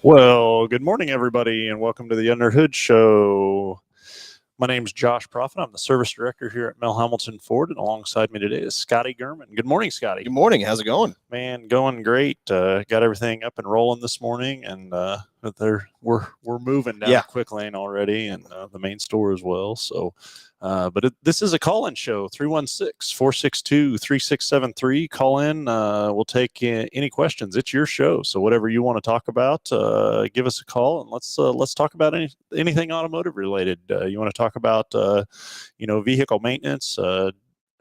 Well, good morning, everybody, and welcome to the Under Hood Show. My name's Josh Profit. I'm the service director here at Mel Hambelton Ford, and alongside me today is Scotty Gurman. Good morning, Scotty. Good morning. How's it going? Man, going great. Got everything up and rolling this morning, and we're moving down the quick lane already, and the main store as well. So, this is a call-in show. 316-462-3673. Call in. We'll take any questions. It's your show, so whatever you want to talk about, give us a call, and let's talk about anything automotive related. You want to talk about vehicle maintenance,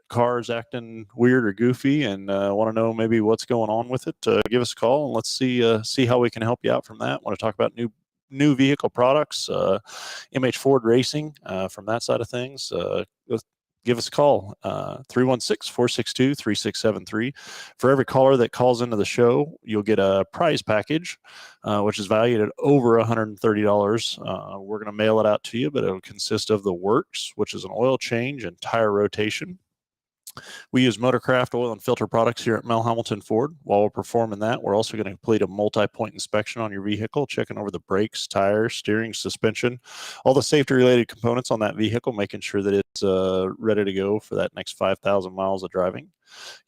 cars acting weird or goofy, and want to know maybe what's going on with it, give us a call and let's see how we can help you out from that. Want to talk about new vehicle products, MH Ford Racing, from that side of things, give us a call, 316-462-3673. For every caller that calls into the show, you'll get a prize package, which is valued at over $130. We're going to mail it out to you, but it'll consist of the works, which is an oil change and tire rotation. We use Motorcraft oil and filter products here at Mel Hambelton Ford. While we're performing that, we're also going to complete a multi-point inspection on your vehicle, checking over the brakes, tires, steering, suspension, all the safety-related components on that vehicle, making sure that it's ready to go for that next 5,000 miles of driving.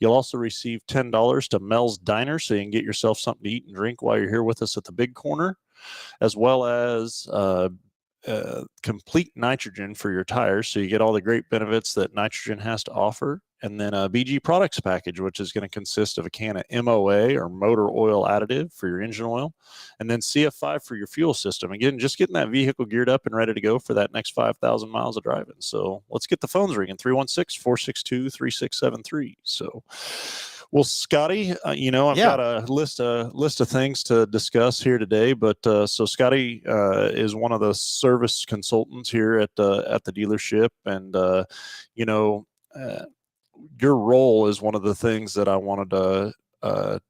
You'll also receive $10 to Mel's Diner, so you can get yourself something to eat and drink while you're here with us at the Big Corner, as well as complete nitrogen for your tires, so you get all the great benefits that nitrogen has to offer. And then a BG products package, which is going to consist of a can of MOA or motor oil additive for your engine oil, and then CF5 for your fuel system. Again, just getting that vehicle geared up and ready to go for that next 5,000 miles of driving. So let's get the phones ringing, 316-462-3673. So, well, Scotty, I've got a list of things to discuss here today. But so Scotty is one of the service consultants here at the dealership, and your role is one of the things that I wanted to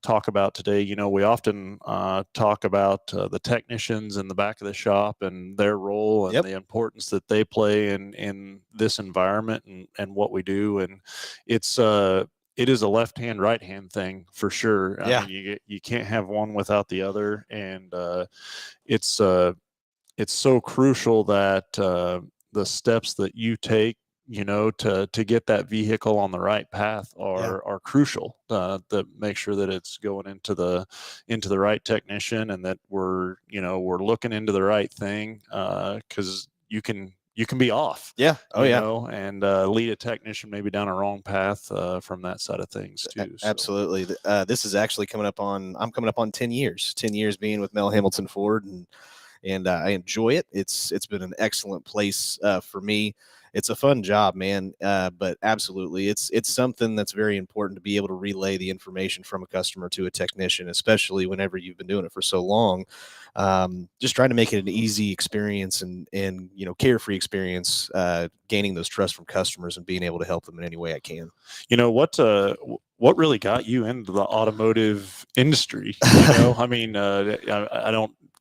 talk about today. We often talk about the technicians in the back of the shop and their role and the importance that they play in this environment and what we do. And it is a left-hand, right-hand thing for sure. I mean, you can't have one without the other. And it's so crucial that the steps that you take, to get that vehicle on the right path are crucial, to make sure that it's going into the right technician, and that we're looking into the right thing, because you can be off. And lead a technician maybe down a wrong path from that side of things too. Absolutely. This is actually I'm coming up on 10 years being with Mel Hambelton Ford, and I enjoy it. It's been an excellent place for me. It's a fun job, man. But absolutely, it's something that's very important to be able to relay the information from a customer to a technician, especially whenever you've been doing it for so long. Just trying to make it an easy experience and carefree experience, gaining those trust from customers and being able to help them in any way I can. What really got you into the automotive industry? I mean,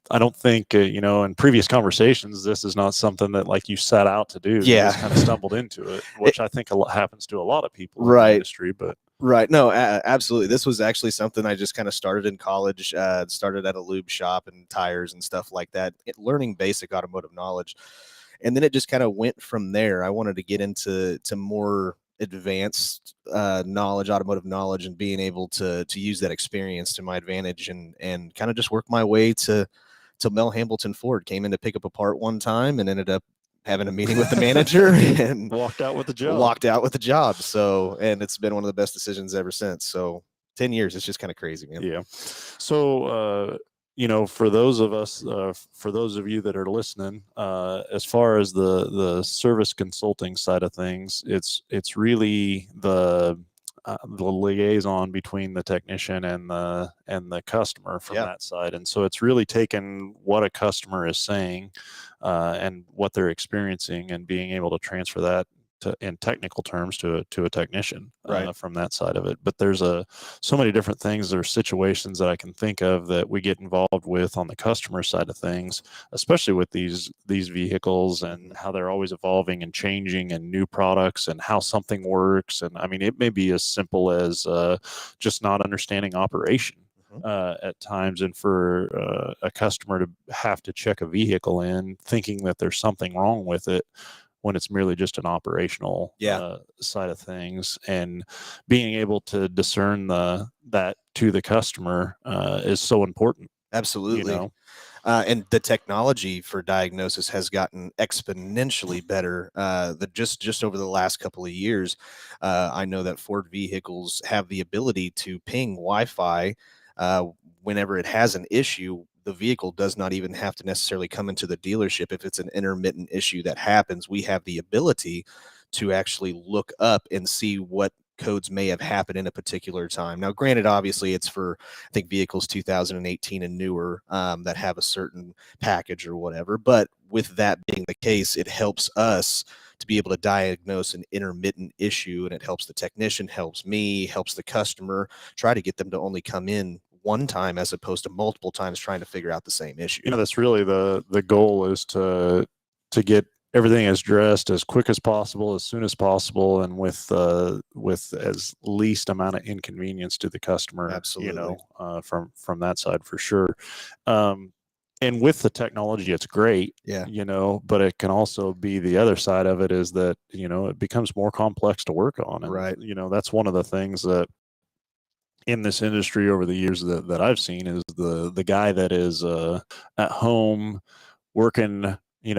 I don't think, in previous conversations, this is not something that like you set out to do. You just kind of stumbled into it, which I think happens to a lot of people in the industry. But no, absolutely. This was actually something I just kind of started in college, started at a lube shop and tires and stuff like that, learning basic automotive knowledge. And then it just kind of went from there. I wanted to get into more advanced automotive knowledge, and being able to use that experience to my advantage, and kind of just work my way to Mel Hambelton Ford. Came in to pick up a part one time and ended up having a meeting with the manager and walked out with the job. So, and it's been one of the best decisions ever since. So 10 years, it's just kind of crazy, man. Yeah. So, for those of you that are listening, as far as the service consulting side of things, it's really the liaison between the technician and the customer from that side. And so it's really taking what a customer is saying and what they're experiencing, and being able to transfer that in technical terms to a technician from that side of it. But there's so many different things or situations that I can think of that we get involved with on the customer side of things, especially with these vehicles, and how they're always evolving and changing, and new products, and how something works. And I mean, it may be as simple as just not understanding operation. at times, and for a customer to have to check a vehicle in thinking that there's something wrong with it when it's merely just an operational side of things, and being able to discern that to the customer is so important. Absolutely. You know? And the technology for diagnosis has gotten exponentially better. Just over the last couple of years, I know that Ford vehicles have the ability to ping Wi-Fi whenever it has an issue. The vehicle does not even have to necessarily come into the dealership. If it's an intermittent issue that happens, we have the ability to actually look up and see what codes may have happened in a particular time. Now, granted, obviously, it's for, I think, vehicles 2018 and newer that have a certain package or whatever. But with that being the case, it helps us to be able to diagnose an intermittent issue, and it helps the technician, helps me, helps the customer, try to get them to only come in one time as opposed to multiple times trying to figure out the same issue. That's really the goal, is to get everything as dressed as quick as possible, as soon as possible, and with as least amount of inconvenience to the customer. Absolutely. From that side, for sure. And with the technology, it's great. Yeah. But it can also be, the other side of it is that it becomes more complex to work on. And right. That's one of the things that in this industry over the years that I've seen, is the guy that is at home working, in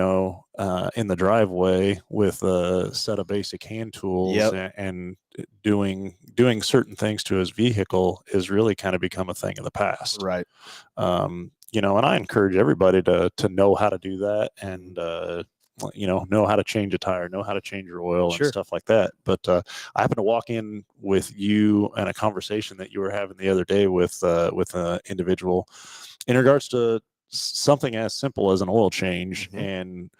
the driveway with a set of basic hand tools and doing certain things to his vehicle is really kind of become a thing of the past. Right. And I encourage everybody to know how to do that, and know how to change a tire, know how to change your oil and stuff like that. But I happened to walk in with you and a conversation that you were having the other day with an individual in regards to something as simple as an oil change. And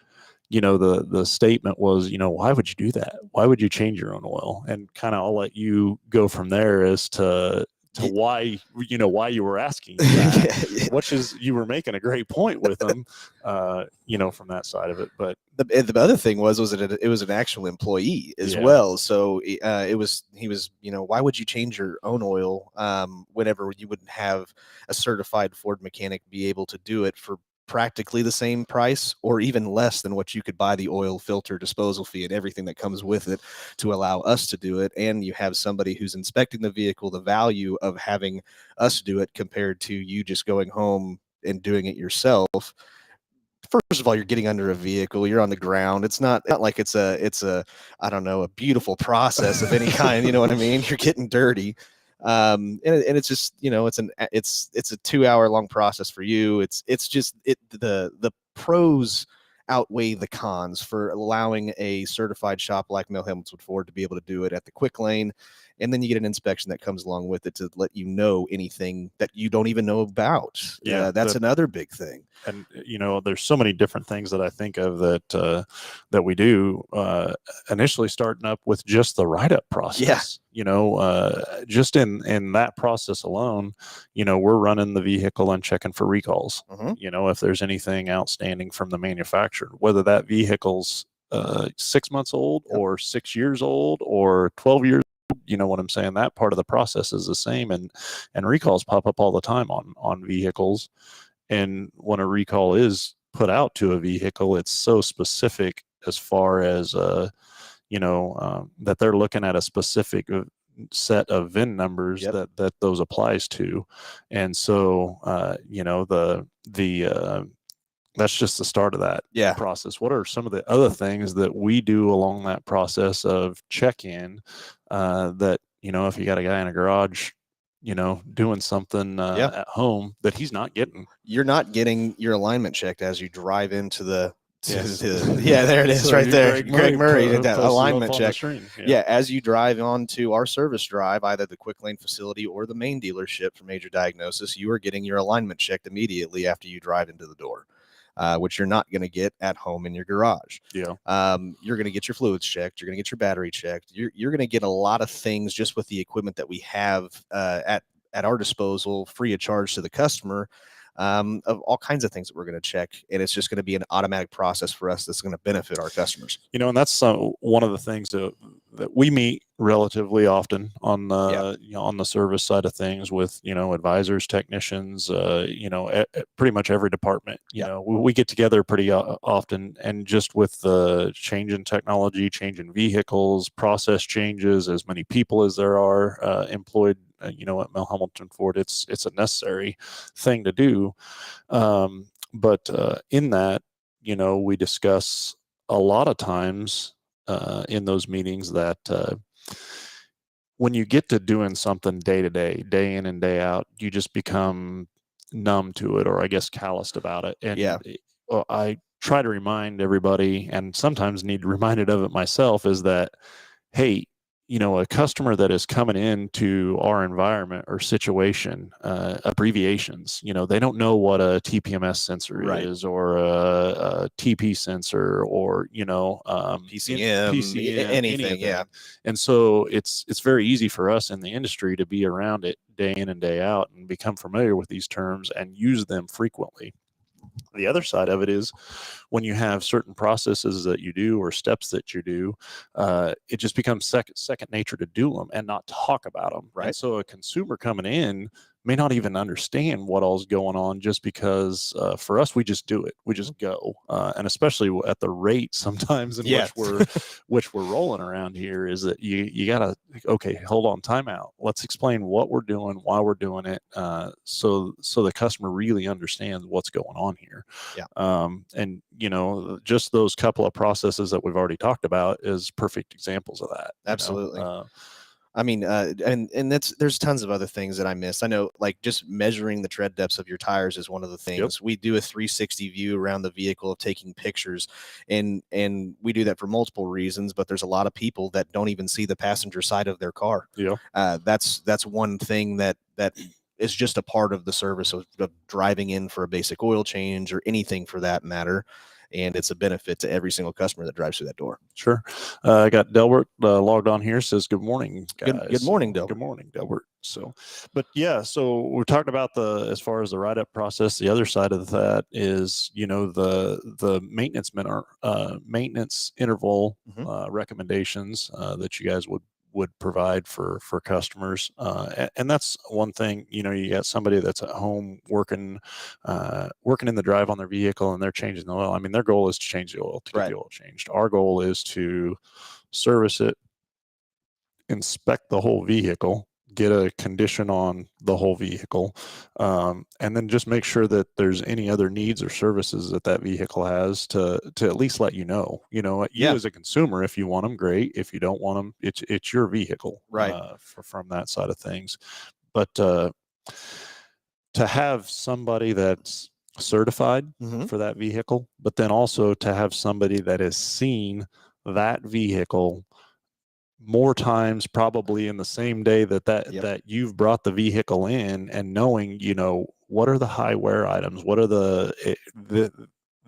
the statement was, why would you do that? Why would you change your own oil? And kind of, I'll let you go from there as to why you were asking that, which is, you were making a great point with them, from that side of it. But the other thing was that it was an actual employee as well. So he was, why would you change your own oil whenever you wouldn't have a certified Ford mechanic be able to do it for practically the same price, or even less than what you could buy the oil, filter, disposal fee, and everything that comes with it to allow us to do it. And you have somebody who's inspecting the vehicle, the value of having us do it compared to you just going home and doing it yourself. First of all, you're getting under a vehicle, you're on the ground. It's not like it's a I don't know, a beautiful process of any kind. You know what I mean? You're getting dirty. And it's just, it's a 2-hour long process for you. It's just the pros outweigh the cons for allowing a certified shop like Mel Hambelton Ford to be able to do it at the quick lane. And then you get an inspection that comes along with it to let you know anything that you don't even know about. That's another big thing. And there's so many different things that I think of that we do. Initially, starting up with just the write-up process. Just in that process alone, we're running the vehicle and checking for recalls. If there's anything outstanding from the manufacturer, whether that vehicle's 6 months old or 6 years old or 12 years. You know what I'm saying? That part of the process is the same, and recalls pop up all the time on vehicles. And when a recall is put out to a vehicle, it's so specific as far as that they're looking at a specific set of VIN numbers that those applies to. And so that's just the start of that process. What are some of the other things that we do along that process of check-in that, if you got a guy in a garage, doing something at home that he's not getting? You're not getting your alignment checked as you drive into the there it is, so right there. Greg Murray did that alignment check. Yeah, as you drive onto our service drive, either the quick lane facility or the main dealership for major diagnosis, you are getting your alignment checked immediately after you drive into the door. Which you're not going to get at home in your garage. You're going to get your fluids checked. You're going to get your battery checked. You're going to get a lot of things just with the equipment that we have at our disposal, free of charge to the customer. of all kinds of things that we're going to check. And it's just going to be an automatic process for us that's going to benefit our customers. And that's one of the things that we meet relatively often on the on the service side of things with advisors, technicians, pretty much every department. We get together pretty often, and just with the change in technology, change in vehicles, process changes, as many people as there are employed at Mel Hambelton Ford, it's a necessary thing to do. But in that, we discuss a lot of times in those meetings that when you get to doing something day to day, day in and day out, you just become numb to it, or I guess calloused about it. And I try to remind everybody, and sometimes need reminded of it myself, is that, hey, a customer that is coming into our environment or situation, abbreviations, they don't know what a TPMS sensor is, or a TP sensor, or PCM, anything. And so it's very easy for us in the industry to be around it day in and day out and become familiar with these terms and use them frequently. The other side of it is when you have certain processes that you do or steps that you do, it just becomes second nature to do them and not talk about them. Right. And so a consumer coming in may not even understand what all's going on, just because for us, we just do it. We just go. And especially at the rate sometimes in which we're rolling around here, is that you gotta, okay, hold on, time out. Let's explain what we're doing, why we're doing it. So the customer really understands what's going on here. And just those couple of processes that we've already talked about is perfect examples of that. Absolutely. I mean, and there's tons of other things that I missed. I know, like, just measuring the tread depths of your tires is one of the things. We do a 360 view around the vehicle of taking pictures, and we do that for multiple reasons, but there's a lot of people that don't even see the passenger side of their car. That's one thing that is just a part of the service of driving in for a basic oil change or anything for that matter. And it's a benefit to every single customer that drives through that door. Sure. I got Delbert logged on here, says good morning, guys. Good morning, Delbert. Good morning, Delbert. So we're talking about as far as the write-up process. The other side of that is, the maintenance interval recommendations that you guys would provide for customers, and that's one thing. You got somebody that's at home working in the drive on their vehicle, and they're changing the oil. I mean, their goal is to change the oil, to get the oil changed. Our goal is to service it, inspect the whole vehicle, get a condition on the whole vehicle, and then just make sure that there's any other needs or services that vehicle has to at least let you know. As a consumer, if you want them, great. If you don't want them, it's your vehicle, from that side of things. But to have somebody that's certified for that vehicle, but then also to have somebody that has seen that vehicle more times, probably in the same day that you've brought the vehicle in, and knowing, what are the high wear items, what are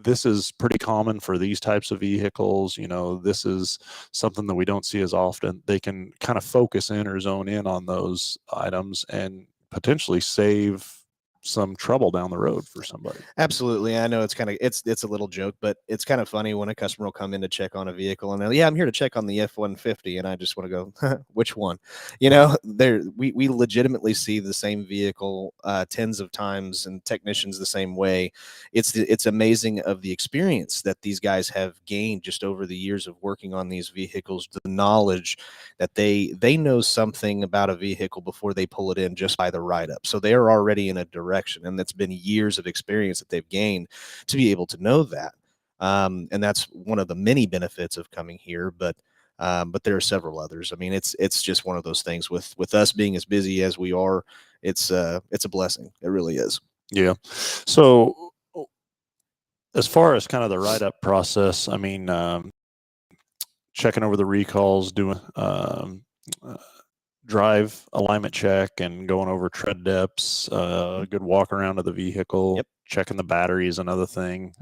this is pretty common for these types of vehicles. This is something that we don't see as often. They can kind of focus in or zone in on those items and potentially save some trouble down the road for somebody. Absolutely. I know it's a little joke, but it's kind of funny when a customer will come in to check on a vehicle and they're, I'm here to check on the F-150. And I just want to go, which one? We legitimately see the same vehicle tens of times, and technicians the same way. It's amazing of the experience that these guys have gained just over the years of working on these vehicles, the knowledge that they know something about a vehicle before they pull it in just by the write-up. So they are already in a direction, and that's been years of experience that they've gained to be able to know that. And that's one of the many benefits of coming here, but there are several others. I mean, it's just one of those things with us being as busy as we are. It's a blessing. It really is. Yeah. So as far as kind of the write-up process, I mean, checking over the recalls, doing drive alignment check, and going over tread depths, a good walk around of the vehicle, checking the battery is another thing,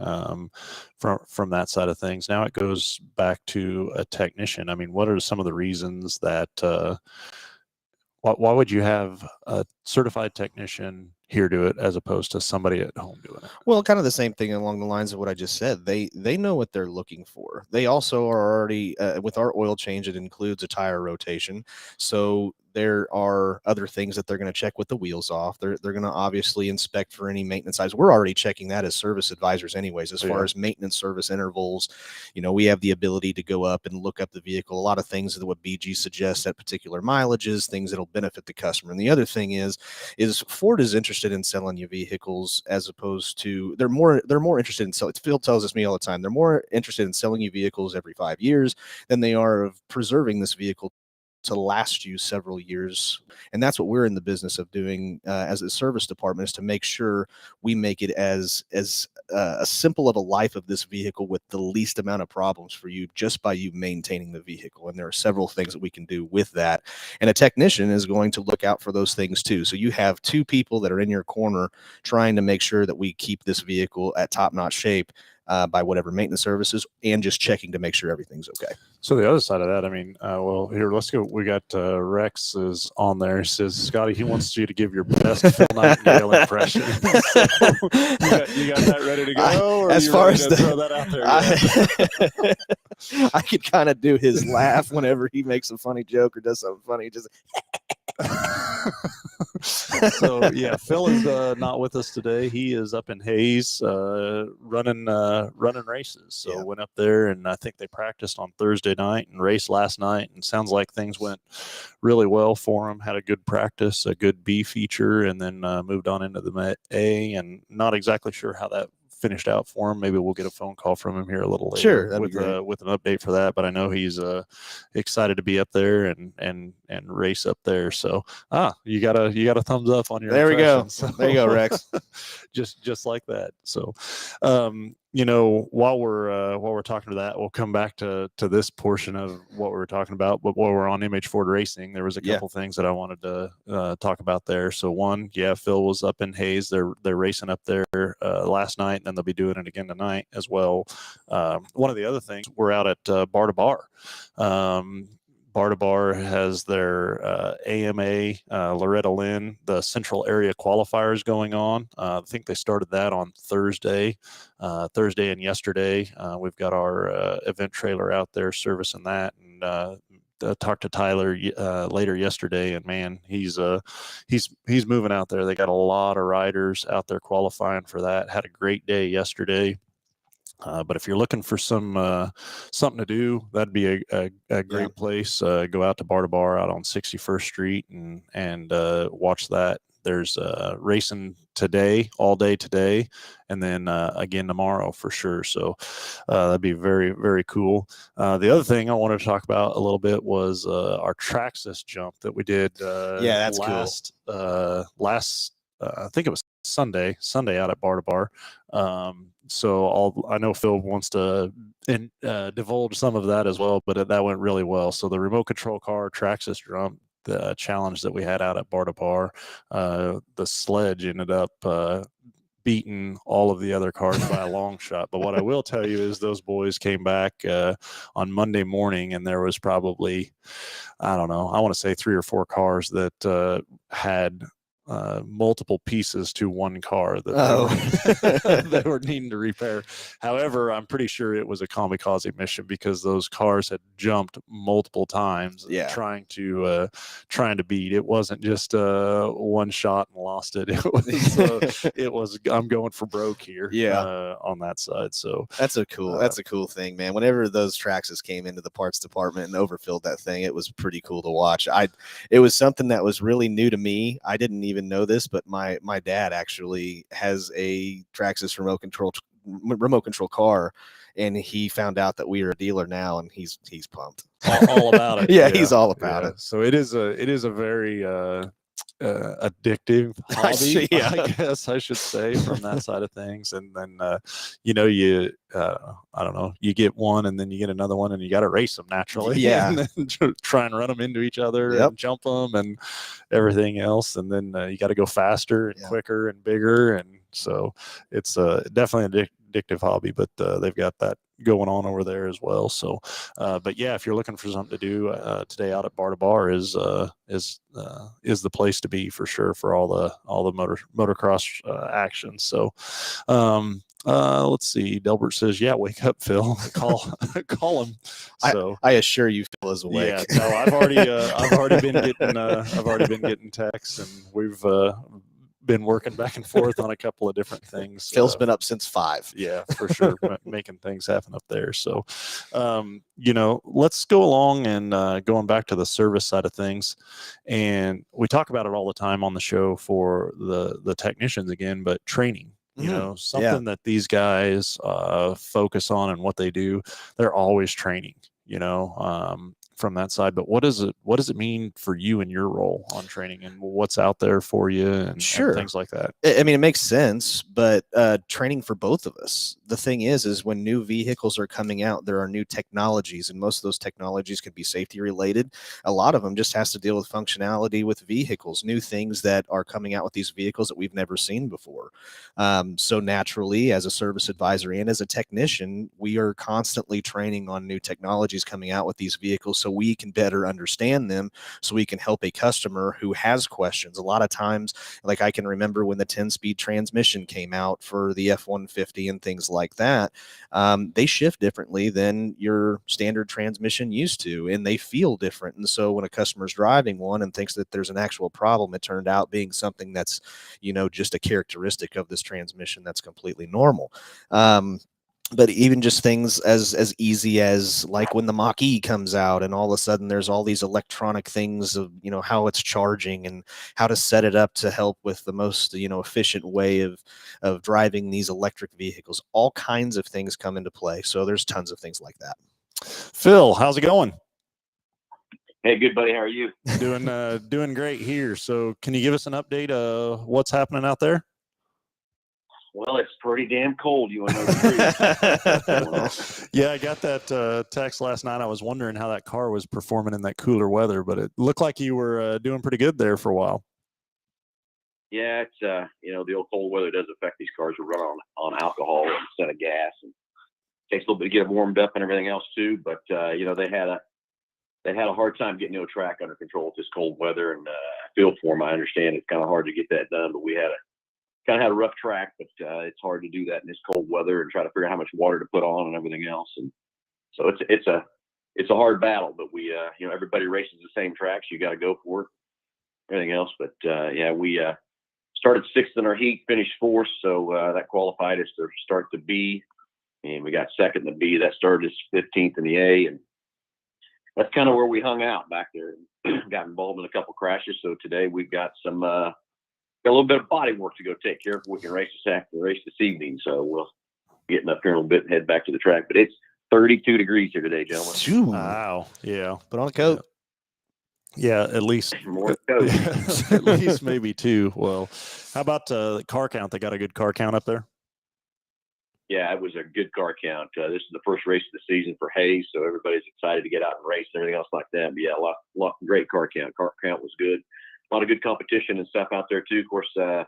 from that side of things. Now it goes back to a technician. I mean, what are some of the reasons that Why would you have a certified technician here do it as opposed to somebody at home doing it? Well, kind of the same thing along the lines of what I just said. They know what they're looking for. They also are already with our oil change. It includes a tire rotation, so there are other things that they're going to check with the wheels off. They're going to obviously inspect for any maintenance size. We're already checking that as service advisors, anyways. As far as maintenance service intervals, we have the ability to go up and look up the vehicle. A lot of things that what BG suggests at particular mileages, things that'll benefit the customer. And the other thing is Ford is interested in selling you vehicles as opposed to they're more interested in selling. Phil tells me all the time they're more interested in selling you vehicles every 5 years than they are of preserving this vehicle to last you several years. And that's what we're in the business of doing as a service department, is to make sure we make it as simple of a life of this vehicle with the least amount of problems for you, just by you maintaining the vehicle. And there are several things that we can do with that. And a technician is going to look out for those things too. So you have two people that are in your corner trying to make sure that we keep this vehicle at top-notch shape by whatever maintenance services, and just checking to make sure everything's okay. So the other side of that, I mean, well, here, let's go. We got Rex is on there. He says, Scotty, he wants you to give your best Phil Nightingale impression. So you got that ready to go? Or as far as throw that out there, I could kind of do his laugh whenever he makes a funny joke or does something funny. Just so yeah, Phil is not with us today. He is up in Hayes running races. So went up there, and I think they practiced on Thursday night and raced last night, and sounds like things went really well for him. Had a good practice, a good B feature, and then moved on into the A, and not exactly sure how that finished out for him. Maybe we'll get a phone call from him here a little later. Sure, with an update for that. But I know he's excited to be up there and race up there. So you got a thumbs up on your. There we go. So, there you go, Rex. just like that. So while we're talking to that, we'll come back to this portion of what we were talking about. But while we're on MH Ford Racing, there was a couple things that I wanted to talk about there. So one, Phil was up in Hayes. They're racing up there last night, and then they'll be doing it again tonight as well. One of the other things, we're out at Bar to Bar. Bar to Bar has their AMA Loretta Lynn, the Central Area Qualifiers going on. I think they started that on Thursday and yesterday. We've got our event trailer out there servicing that, and talked to Tyler later yesterday, and man, he's moving out there. They got a lot of riders out there qualifying for that. Had a great day yesterday. But if you're looking for something to do, that'd be a great place. Go out to Bar to Bar out on 61st Street and watch that. There's racing today, all day today, and then again tomorrow for sure. So that'd be very, very cool. The other thing I wanted to talk about a little bit was our Traxxas jump that we did. That's last, cool. I think it was Sunday out at Bar to Bar. So I know Phil wants to divulge some of that as well, but that went really well. So the remote control car Traxxas jump, the challenge that we had out at Bar to Bar, the sledge ended up beating all of the other cars by a long shot. But what I will tell you is those boys came back on Monday morning, and there was probably, I don't know, I want to say 3 or 4 cars that had multiple pieces to one car that they were needing to repair. However, I'm pretty sure it was a kamikaze mission, because those cars had jumped multiple times trying to beat. It wasn't just one shot and lost it. It was I'm going for broke here on that side. So that's a cool thing, man. Whenever those Traxxas came into the parts department and overfilled that thing, it was pretty cool to watch. It was something that was really new to me. I didn't even know this, but my dad actually has a Traxxas remote control car, and he found out that we are a dealer now, and he's pumped all about it. He's all about it. So it is a very addictive hobby, I guess I should say, from that side of things. And then I don't know, you get one and then you get another one, and you got to race them naturally, and then try and run them into each other and jump them and everything else, and then you got to go faster and quicker and bigger, and so it's definitely an addictive hobby. But they've got going on over there as well. So, but yeah, if you're looking for something to do today out at Bar to Bar is the place to be for sure for all the motocross action. So, let's see. Delbert says, "Yeah, wake up, Phil. Call him." So I assure you, Phil is awake. yeah, no, I've already been getting texts, and we've been working back and forth on a couple of different things. Phil's been up since 5. Yeah, for sure, making things happen up there. So, let's go along and going back to the service side of things, and we talk about it all the time on the show for the technicians again, but training. Something that these guys focus on and what they do, they're always training, from that side. But what does it mean for you in your role on training and what's out there for you and things like that? I mean, it makes sense, but training for both of us. The thing is when new vehicles are coming out, there are new technologies, and most of those technologies can be safety related. A lot of them just has to deal with functionality with vehicles, new things that are coming out with these vehicles that we've never seen before. So naturally, as a service advisor and as a technician, we are constantly training on new technologies coming out with these vehicles so we can better understand them, so we can help a customer who has questions. A lot of times, like I can remember when the 10-speed transmission came out for the F-150 and things like that, they shift differently than your standard transmission used to, and they feel different. And so when a customer's driving one and thinks that there's an actual problem, it turned out being something that's, just a characteristic of this transmission that's completely normal. But even just things as easy as like when the Mach-E comes out and all of a sudden there's all these electronic things of, how it's charging and how to set it up to help with the most, efficient way of driving these electric vehicles. All kinds of things come into play. So there's tons of things like that. Phil, how's it going? Hey, good buddy. How are you? Doing great here. So can you give us an update of what's happening out there? Well, it's pretty damn cold. You want to know the truth? Yeah, I got that text last night. I was wondering how that car was performing in that cooler weather, but it looked like you were doing pretty good there for a while. Yeah, it's the old cold weather does affect these cars who run on alcohol instead of gas, and it takes a little bit to get them warmed up and everything else too. But they had a hard time getting the track under control with this cold weather, and I feel for them. I understand it's kind of hard to get that done, but we had a rough track, but it's hard to do that in this cold weather and try to figure out how much water to put on and everything else. And so it's a hard battle, but we everybody races the same tracks. You got to go for it, everything else. But we started 6th in our heat, finished 4th, so that qualified us to start the B, and we got 2nd in the B. That started us 15th in the A, and that's kind of where we hung out back there. Got involved in a couple crashes, so today we've got some. Got a little bit of body work to go take care of. We can race this evening. So we'll getting up here in a little bit and head back to the track. But it's 32 degrees here today, gentlemen. Wow. Yeah. Put on a coat. Yeah, at least More coat. at least maybe 2. Well, how about the car count? They got a good car count up there? Yeah, it was a good car count. This is the first race of the season for Hayes, so everybody's excited to get out and race and everything else like that. But yeah, a lot great car count. Car count was good. A lot of good competition and stuff out there too. Of course, our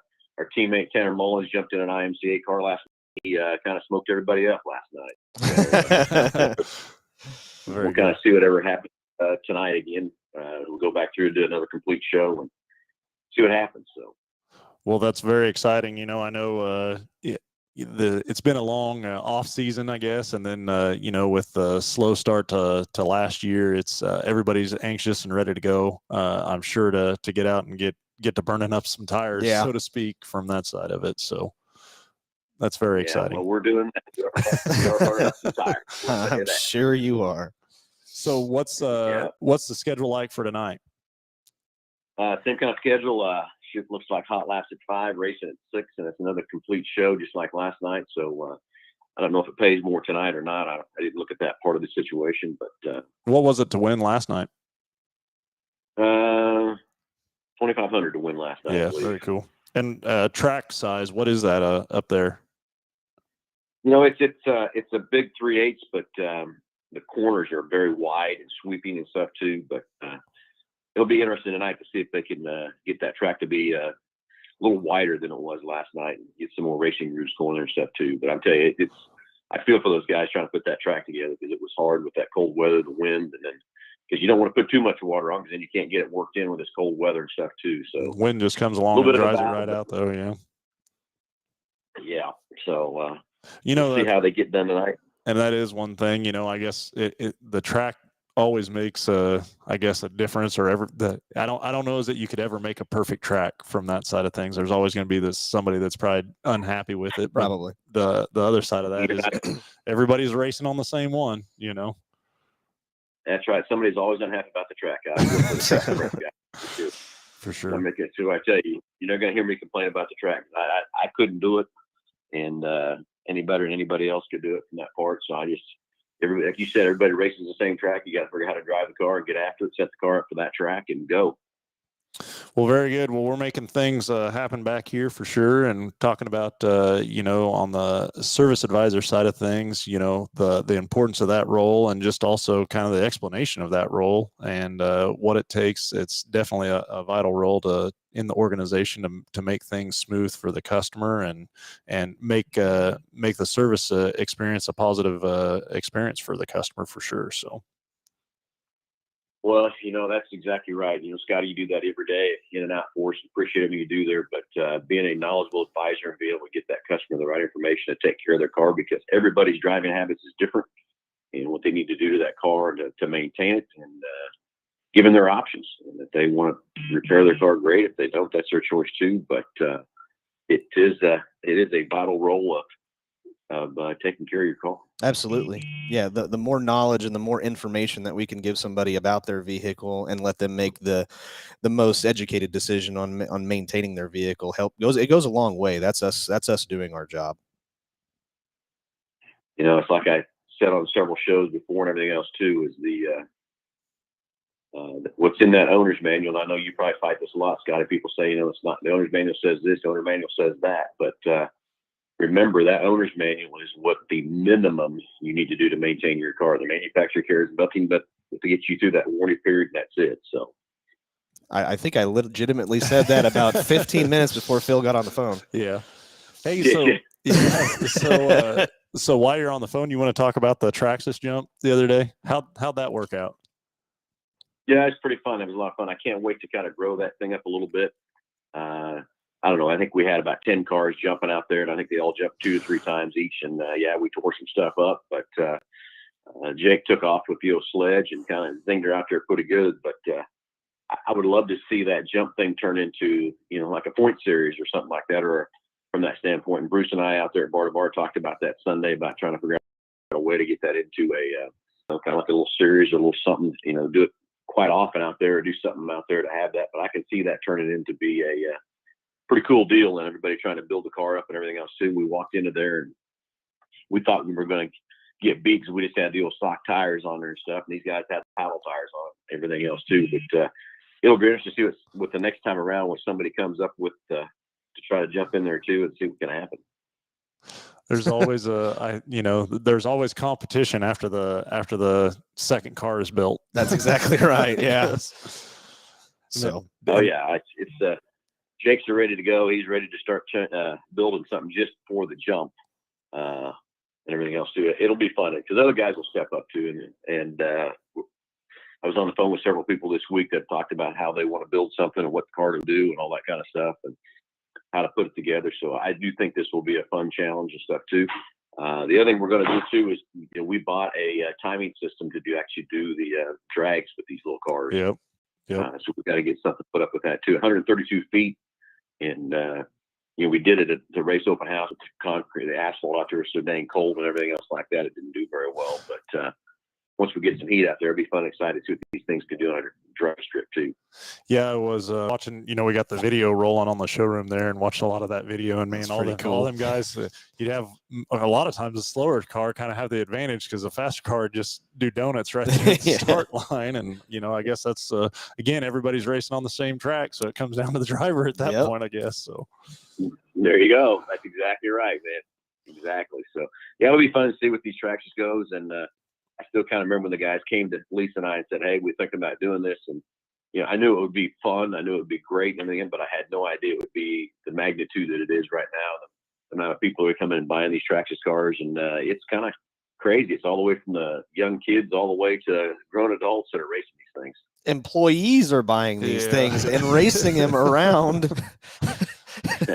teammate Tanner Mullins jumped in an IMCA car last night. He kind of smoked everybody up last night. So, we'll kind of see whatever happens tonight again. We'll go back through and do another complete show and see what happens. So, well, that's very exciting. I know it's been a long off season, I guess, and then with the slow start to last year, it's everybody's anxious and ready to go. I'm sure to get out and get to burning up some tires, so to speak, from that side of it. So that's very exciting. Well, we're doing that. We're burning up some tires. I'm sure you are. So what's the schedule like for tonight? Same kind of schedule. It looks like hot laps at 5, racing at 6, and it's another complete show just like last night. So I don't know if it pays more tonight or not. I didn't look at that part of the situation, but what was it to win last night? 2,500 to win last night. Yeah, very cool. And track size, what is that up there? It's a big 3/8, but the corners are very wide and sweeping and stuff too. But it'll be interesting tonight to see if they can get that track to be a little wider than it was last night and get some more racing routes going there and stuff too. But I'm telling you, I feel for those guys trying to put that track together because it was hard with that cold weather, the wind, and then because you don't want to put too much water on because then you can't get it worked in with this cold weather and stuff too. So wind just comes along and dries it right out, though. Yeah. Yeah. So we'll see how they get done tonight. And that is one thing, I guess the track always makes I guess a difference, or I don't know is that you could ever make a perfect track from that side of things. There's always going to be somebody that's probably unhappy with it. Probably. The other side of that is everybody's racing on the same one, That's right. Somebody's always unhappy about the track. I feel for the track guy. For sure. I tell you, you're not going to hear me complain about the track. I couldn't do it, and any better than anybody else could do it from that part. So like you said, everybody races the same track. You got to figure out how to drive the car and get after it, set the car up for that track, and go. Well, very good. Well, we're making things happen back here for sure, and talking about on the service advisor side of things, the importance of that role, and just also kind of the explanation of that role and what it takes. It's definitely a vital role in the organization to make things smooth for the customer and make the service experience a positive experience for the customer for sure. So. Well, that's exactly right. Scotty, you do that every day in and out for us. Appreciate everything you do there. But being a knowledgeable advisor and being able to get that customer the right information to take care of their car, because everybody's driving habits is different and what they need to do to that car to maintain it, and giving their options. And if they want to repair their car, great. If they don't, that's their choice too. But it is a vital role of taking care of your car. Absolutely. Yeah. The more knowledge and the more information that we can give somebody about their vehicle and let them make the most educated decision on maintaining their vehicle it goes a long way. That's us doing our job. It's like I said on several shows before and everything else too, is what's in that owner's manual. I know you probably fight this a lot, Scotty. People say, it's not the owner's manual says this, the owner's manual says that, but remember, that owner's manual is what the minimum you need to do to maintain your car. The manufacturer cares nothing but to get you through that warranty period, and that's it. So I think I legitimately said that about 15 minutes before Phil got on the phone. Yeah. Hey, so while you're on the phone, you want to talk about the Traxxas jump the other day? How'd that work out? Yeah, it's pretty fun. It was a lot of fun. I can't wait to kind of grow that thing up a little bit. I don't know. I think we had about 10 cars jumping out there, and I think they all jumped 2 to 3 times each. And we tore some stuff up, but Jake took off with the old sledge and kind of zinged her out there pretty good. But I would love to see that jump thing turn into, like a point series or something like that, or from that standpoint. And Bruce and I out there at Bar to Bar talked about that Sunday, about trying to figure out a way to get that into a kind of like a little series or a little something, do it quite often out there, or do something out there to have that. But I can see that turning into be a pretty cool deal, and everybody trying to build the car up and everything else too. We walked into there and we thought we were going to get beat because we just had the old stock tires on there and stuff, and these guys had paddle tires on everything else too. But it'll be interesting to see what the next time around when somebody comes up with to try to jump in there too and see what can happen. There's always there's always competition after the second car is built. That's exactly right. Yeah. So it's Jake's ready to go. He's ready to start building something just for the jump and everything else too. It'll be fun because other guys will step up too. And I was on the phone with several people this week that talked about how they want to build something and what the car will do and all that kind of stuff and how to put it together. So I do think this will be a fun challenge and stuff too. The other thing we're going to do too is we bought a timing system to actually do the drags with these little cars. Yep. So we've got to get something put up with that too. 132 feet. And, we did it at the race open house with concrete, the asphalt out there was so dang cold and everything else like that. It didn't do very well. But once we get some heat out there, it'll be fun and excited to see what these things can do on a drag strip too. Yeah, I was watching, we got the video rolling on the showroom there and watched a lot of that video. And man, all them guys, you'd have a lot of times the slower car kind of have the advantage because the faster car just do donuts right there at the start line. And, I guess that's, again, everybody's racing on the same track. So it comes down to the driver at that point, I guess. So there you go. That's exactly right, man. Exactly. So, it'll be fun to see what these Traxxas goes. And, I still kind of remember when the guys came to Lisa and I and said, hey, we're thinking about doing this. And, I knew it would be fun. I knew it would be great and everything, but I had no idea it would be the magnitude that it is right now. amount of people who are coming and buying these Traxxas cars, and it's kind of crazy. It's all the way from the young kids all the way to grown adults that are racing these things. Employees are buying these things and racing them around.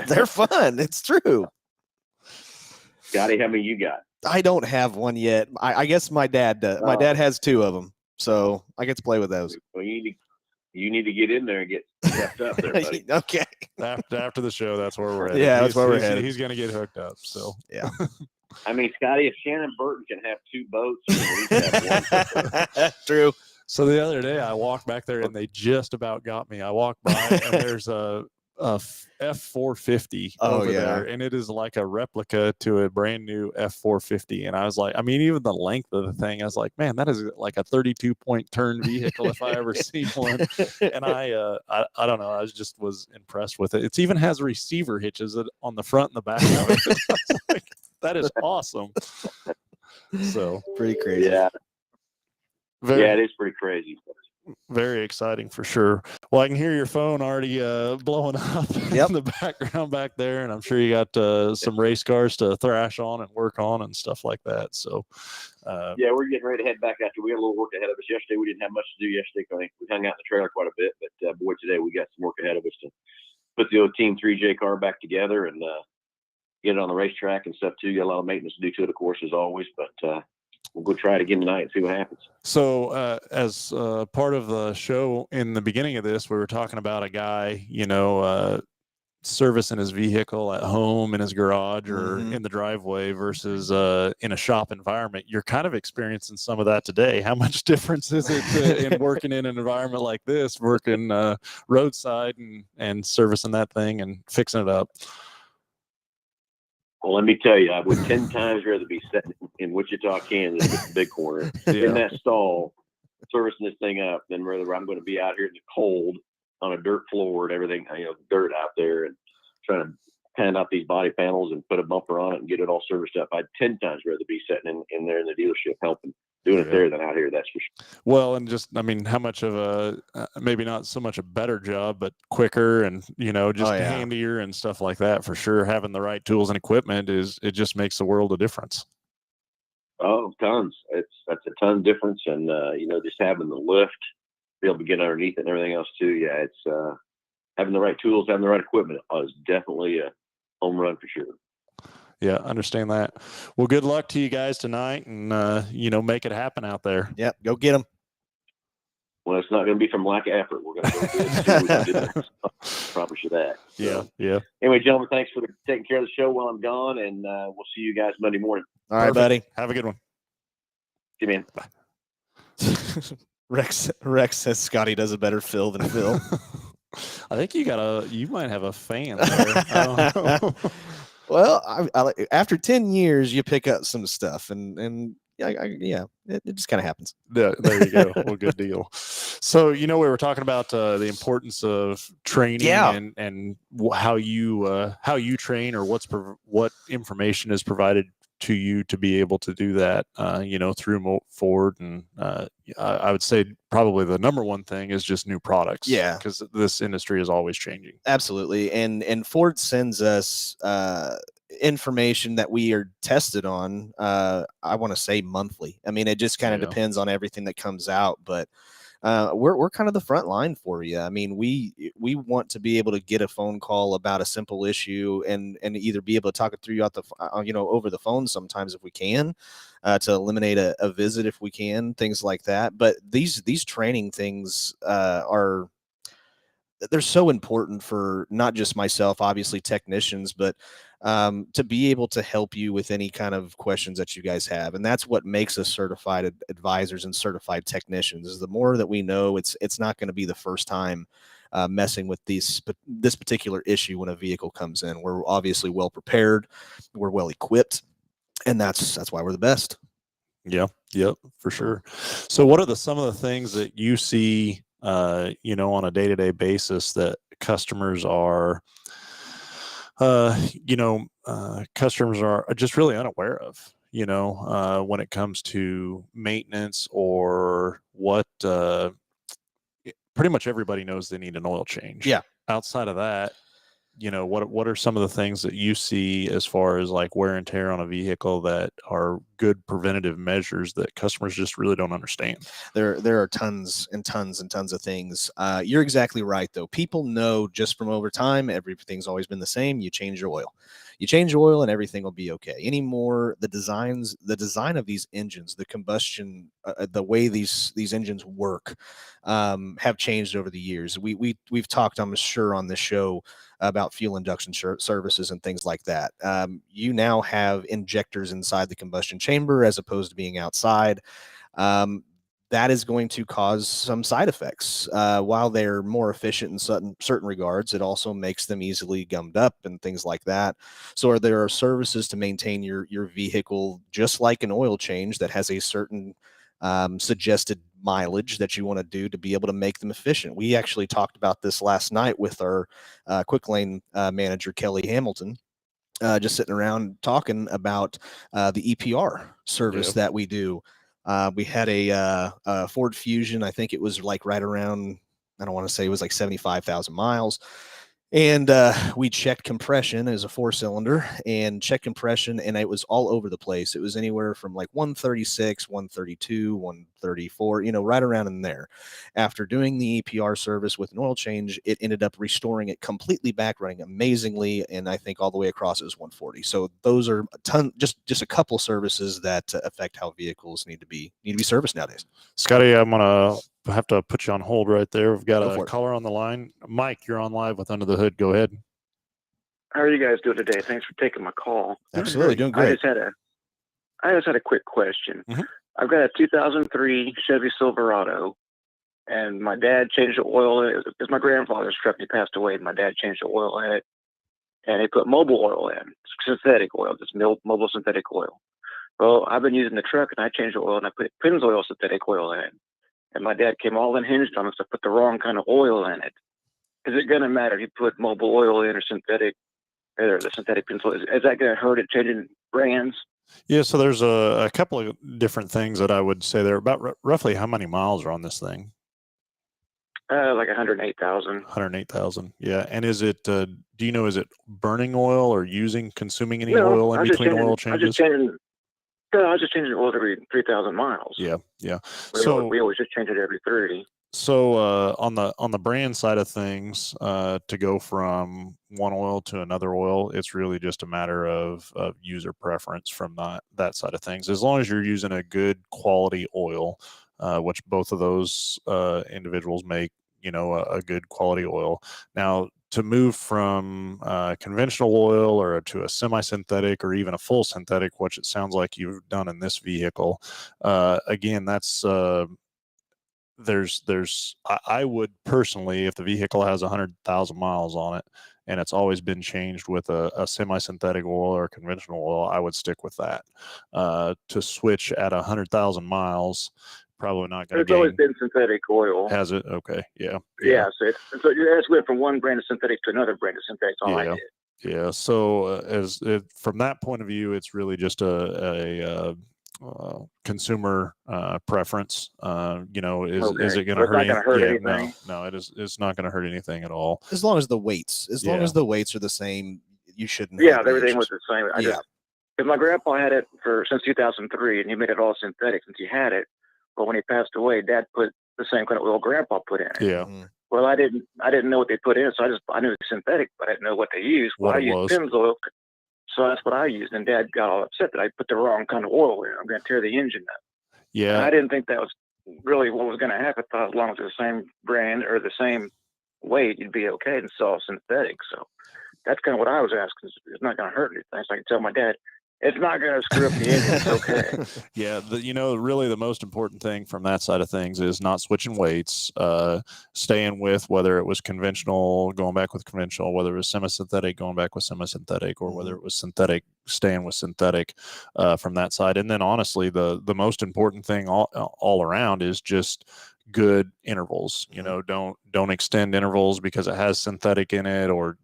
They're fun. It's true. Scotty, how many you got? I don't have one yet. I guess my dad does. My dad has 2 of them, so I get to play with those. Well, you need to get in there and get stepped up there, buddy. Okay. After the show, that's where we're headed. Yeah, that's where we're headed. He's going to get hooked up. So yeah. I mean, Scotty, if Shannon Burton can have 2 boats, you can at least have one. True. So the other day I walked back there and they just about got me. I walked by and there's a F450 over there, and it is like a replica to a brand new F450. And I was like, I mean, even the length of the thing, I was like, man, that is like a 32-point turn vehicle if I ever seen one. And I don't know, I was impressed with it. It even has receiver hitches on the front and the back of it. I was like, that is awesome. So pretty crazy. Yeah. Yeah, it is pretty crazy. Very exciting for sure. Well, I can hear your phone already blowing up in the background back there, and I'm sure you got some race cars to thrash on and work on and stuff like that. So, yeah, we're getting ready to head back after we had a little work ahead of us yesterday. We didn't have much to do yesterday. I think we hung out in the trailer quite a bit, but boy, today we got some work ahead of us to put the old Team 3J car back together and get it on the racetrack and stuff too. Got a lot of maintenance to do to it, of course, as always, but we'll go try it again tonight and see what happens. So as part of the show in the beginning of this, we were talking about a guy, servicing his vehicle at home in his garage or in the driveway versus in a shop environment. You're kind of experiencing some of that today. How much difference is it in working in an environment like this, working roadside and servicing that thing and fixing it up? Well, let me tell you, I would 10 times rather be sitting in Wichita, Kansas, at the big corner, in that stall, servicing this thing up, than rather I'm going to be out here in the cold on a dirt floor and everything, dirt out there, and trying to pan out these body panels and put a bumper on it and get it all serviced up. I'd 10 times rather be sitting in there in the dealership helping, doing it there than out here. That's for sure. Well, and just, I mean, how much of a, maybe not so much a better job, but quicker and, just handier and stuff like that for sure. Having the right tools and equipment it just makes the world a difference. Oh, tons. That's a ton difference. And, just having the lift, be able to get underneath it and everything else too. Yeah. It's, having the right tools, having the right equipment is definitely a home run for sure. Yeah, understand that. Well, good luck to you guys tonight, and make it happen out there. Yep, go get them. Well, it's not going to be from lack of effort. We're going to go do it. Promise you that. So, yeah. Anyway, gentlemen, thanks for taking care of the show while I'm gone, and we'll see you guys Monday morning. All right, buddy. Have a good one. See you, man. Bye. Rex says Scotty does a better Phil than Phil. I think you might have a fan there. I don't know. Well, after 10 years, you pick up some stuff, and it just kind of happens. Yeah, there you go. Well, good deal. So, we were talking about the importance of training and how you train, or what information is provided to you to be able to do that, through Ford. And I would say probably the number one thing is just new products. Yeah. Because this industry is always changing. Absolutely. And Ford sends us information that we are tested on, I want to say monthly. I mean, it just kind of depends on everything that comes out, but we're kind of the front line for you. I mean, we want to be able to get a phone call about a simple issue and either be able to talk it through over the phone sometimes if we can, to eliminate a visit if we can, things like that. But these training things they're so important for not just myself, obviously technicians, but to be able to help you with any kind of questions that you guys have. And that's what makes us certified advisors and certified technicians, is the more that we know, it's not going to be the first time messing with this particular issue when a vehicle comes in. We're obviously well prepared, we're well equipped, and that's why we're the best. Yeah, for sure. So what are some of the things that you see on a day-to-day basis that customers are just really unaware of, when it comes to maintenance, or what, pretty much everybody knows they need an oil change. Yeah. Outside of that, what are some of the things that you see as far as like wear and tear on a vehicle that are good preventative measures that customers just really don't understand? There are tons and tons and tons of things. You're exactly right, though. People know just from over time, everything's always been the same. You change your oil. You change your oil and everything will be okay. Anymore, the design of these engines, the combustion, the way these engines work, have changed over the years. We've talked, I'm sure, on this show about fuel injection services and things like that. You now have injectors inside the combustion chamber as opposed to being outside. That is going to cause some side effects. While they're more efficient in certain regards, it also makes them easily gummed up and things like that. So there are services to maintain your vehicle, just like an oil change, that has a certain suggested mileage that you want to do to be able to make them efficient. We actually talked about this last night with our quick lane manager, Kelly Hambelton. Just sitting around talking about the EPR service that we do. We had a Ford Fusion. I think it was like right around, I don't want to say it was like 75,000 miles. And we checked compression as a 4-cylinder and checked compression, and it was all over the place. It was anywhere from like 136, 132, 134, right around in there. After doing the EPR service with an oil change, it ended up restoring it completely back, running amazingly, and I think all the way across it was 140. So those are just a couple services that affect how vehicles need to be serviced nowadays. Scotty, I'm gonna have to put you on hold right there. We've got Go a caller on the line. Mike, you're on live with Under the Hood. Go ahead. How are you guys doing today? Thanks for taking my call. Absolutely, doing great. I just had a quick question. Mm-hmm. I've got a 2003 Chevy Silverado, and my dad changed the oil. It was my grandfather's truck. He passed away, and my dad changed the oil in it, and he put mobile oil in, synthetic oil, just mobile synthetic oil. Well, I've been using the truck, and I changed the oil, and I put Pennzoil synthetic oil in. And my dad came all unhinged on us to put the wrong kind of oil in it. Is it going to matter if you put mobile oil in or synthetic, or the synthetic Pennzoil? Is that going to hurt it changing brands? Yeah, so there's a couple of different things that I would say there. About roughly how many miles are on this thing? Like 108,000. 108,000. Yeah, and is it? Do you know? Is it burning oil or consuming any No, oil in between oil changes? I was just changing the oil every 3,000 miles. Yeah. We always just change it every 30. So on the brand side of things, to go from one oil to another oil, it's really just a matter of user preference from that side of things. As long as you're using a good quality oil, which both of those individuals make, a good quality oil. Now, to move from conventional oil or to a semi-synthetic or even a full synthetic, which it sounds like you've done in this vehicle, again, that's I would personally, if the vehicle has 100,000 miles on it and it's always been changed with a semi-synthetic oil or conventional oil, I would stick with that. To switch at 100,000 miles, probably not going to. It's always been synthetic oil. Has it? Okay. Yeah. Yeah. So you just went from one brand of synthetic to another brand of synthetic. That's all I did. Yeah. So from that point of view, it's really just a consumer preference. Is it going to hurt anything? No, it's not going to hurt anything at all. As long as the weights are the same, you shouldn't. Yeah, everything was the same. Because my grandpa had it since 2003, and he made it all synthetic since he had it. But when he passed away, Dad put the same kind of oil Grandpa put in it. Yeah. Mm-hmm. Well, I didn't know what they put in, so I knew it was synthetic, but I didn't know what they used. Well, I used Pennzoil, so that's what I used. And Dad got all upset that I put the wrong kind of oil in. I'm going to tear the engine up. Yeah. And I didn't think that was really what was going to happen. I thought as long as it's the same brand or the same weight, you'd be okay. And it's all synthetic. So that's kind of what I was asking. It's not going to hurt anything. So I can tell my dad, it's not going to screw up the engine. It's okay. Yeah. Really the most important thing from that side of things is not switching weights, staying with whether it was conventional, going back with conventional, whether it was semi-synthetic, going back with semi-synthetic, or whether it was synthetic, staying with synthetic from that side. And then honestly, the most important thing all around is just good intervals. Don't extend intervals because it has synthetic in it, or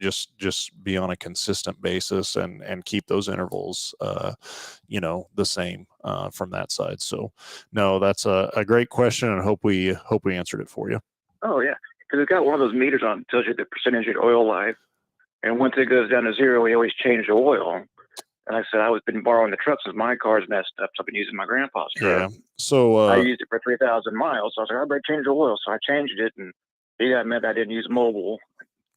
just be on a consistent basis and keep those intervals the same from that side. So no, that's a great question, and hope we answered it for you. Oh yeah, because it's got one of those meters on that tells you the percentage of oil life. And once it goes down to zero, we always change the oil. And like I said, I was been borrowing the truck since my car's messed up. So I've been using my grandpa's truck. Yeah. So I used it for 3,000 miles. So I was like, I better change the oil. So I changed it, and he got mad I didn't use Mobil.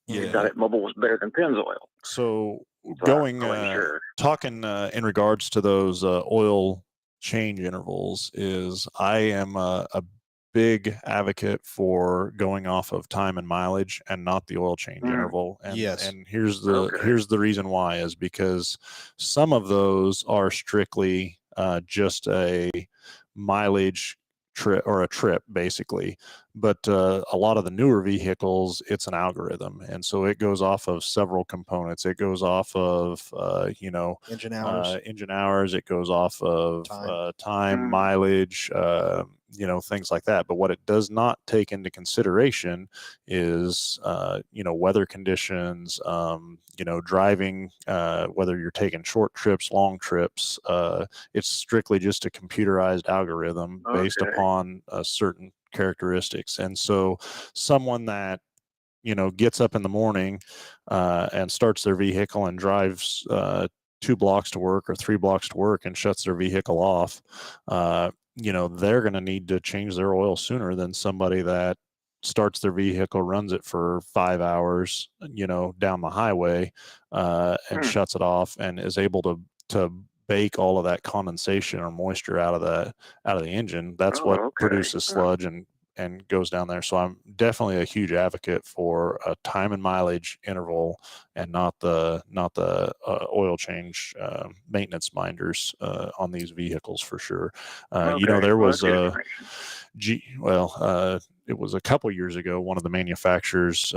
He thought it Mobil was better than Pennzoil. So I wasn't sure. talking in regards to those oil change intervals, is I am a big advocate for going off of time and mileage and not the oil change interval. And Yes. and here's the reason why, is because some of those are strictly just a mileage trip or a trip basically, but a lot of the newer vehicles, it's an algorithm, and so it goes off of several components. It goes off of Engine hours, it goes off of time, mileage, things like that. But what it does not take into consideration is weather conditions, driving, whether you're taking short trips, long trips. It's strictly just a computerized algorithm based upon certain characteristics. And so someone that gets up in the morning and starts their vehicle and drives 2 blocks to work or 3 blocks to work and shuts their vehicle off, they're going to need to change their oil sooner than somebody that starts their vehicle, runs it for 5 hours, down the highway, and shuts it off, and is able to bake all of that condensation or moisture out of the engine. That's what produces sludge and goes down there. So I'm definitely a huge advocate for a time and mileage interval, and not the oil change maintenance minders on these vehicles for sure. There was it was a couple years ago, one of the manufacturers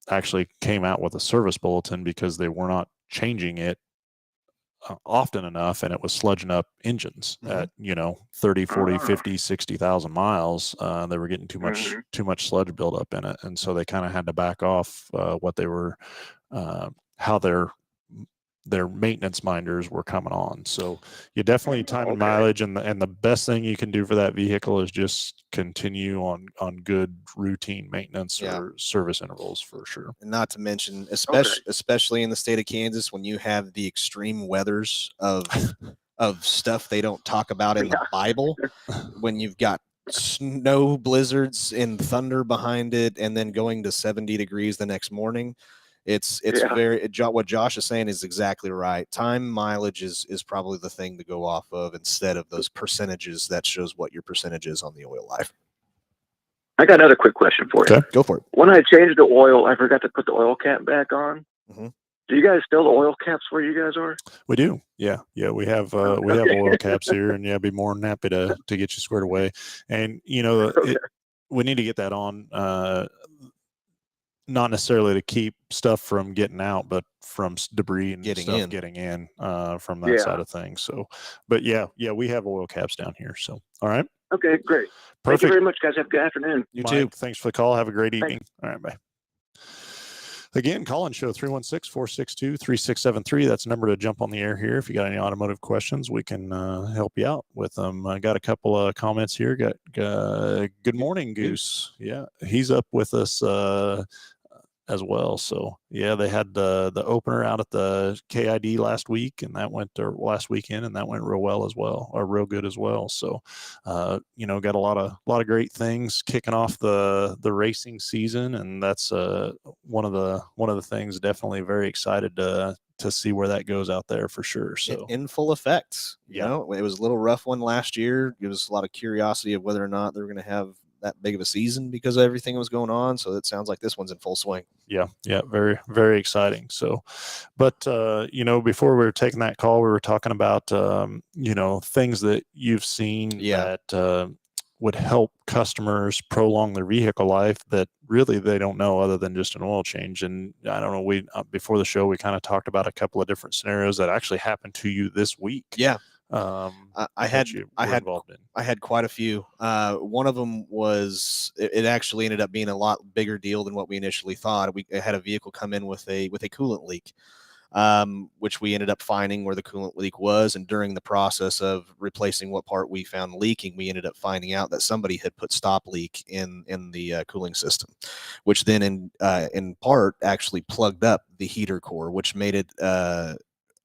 actually came out with a service bulletin because they were not changing it often enough, and it was sludging up engines at 30, 40, 50, 60,000 miles. They were getting too much sludge buildup in it, and so they kind of had to back off what they were how their maintenance minders were coming on. So you definitely time and mileage, and the best thing you can do for that vehicle is just continue on good routine maintenance or service intervals for sure. And not to mention, especially in the state of Kansas, when you have the extreme weathers of stuff they don't talk about in the Bible, when you've got snow blizzards and thunder behind it, and then going to 70 degrees the next morning. It's what Josh is saying is exactly right. Time mileage is probably the thing to go off of, instead of those percentages that shows what your percentage is on the oil life. I got another quick question for you. Okay, go for it. When I changed the oil, I forgot to put the oil cap back on. Mm-hmm. Do you guys still the oil caps where you guys are? We do. Yeah. We have oil caps here, and be more than happy to get you squared away. And we need to get that on. Not necessarily to keep stuff from getting out, but from debris and getting in from that side of things. So, but we have oil caps down here. So, all right. Okay, great. Perfect. Thank you very much, guys. Have a good afternoon. You too. Thanks for the call. Have a great evening. All right, bye. Again, call-in show 316-462-3673. That's the number to jump on the air here. If you got any automotive questions, we can help you out with them. I got a couple of comments here. Got good morning, Goose. Yeah, he's up with us as well. So they had the opener out at the KID last week, and that went last weekend, and that went real well as well, or real good as well. So got a lot of great things kicking off the racing season, and that's one of the things. Definitely very excited to see where that goes out there for sure. So in full effect. It was a little rough one last year. It was a lot of curiosity of whether or not they were going to have that big of a season because of everything that was going on. So it sounds like this one's in full swing. Yeah. Very, very exciting. So, but, before we were taking that call, we were talking about, things that you've seen that would help customers prolong their vehicle life that really they don't know other than just an oil change. And I don't know, before the show, we kind of talked about a couple of different scenarios that actually happened to you this week. Yeah. I had quite a few. One of them was it actually ended up being a lot bigger deal than what we initially thought. I had a vehicle come in with a coolant leak. which we ended up finding where the coolant leak was. And during the process of replacing what part we found leaking, we ended up finding out that somebody had put stop leak in the cooling system, which then in part actually plugged up the heater core, which made it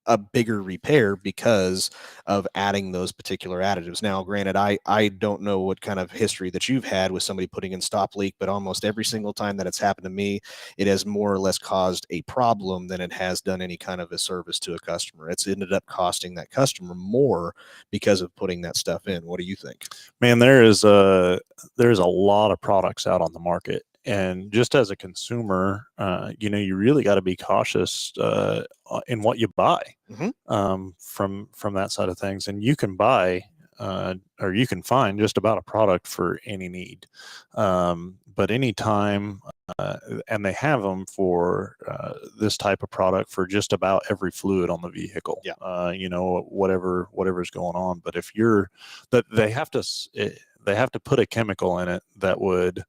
a bigger repair because of adding those particular additives. Now, granted, I don't know what kind of history that you've had with somebody putting in stop leak, but almost every single time that it's happened to me, it has more or less caused a problem than it has done any kind of a service to a customer. It's ended up costing that customer more because of putting that stuff in. What do you think? Man, there's a lot of products out on the market. And just as a consumer, you really got to be cautious in what you buy from that side of things. And you can buy or you can find just about a product for any need. But anytime, and they have them for this type of product for just about every fluid on the vehicle. Yeah. Whatever's going on. But if you're that they have to put a chemical in it that would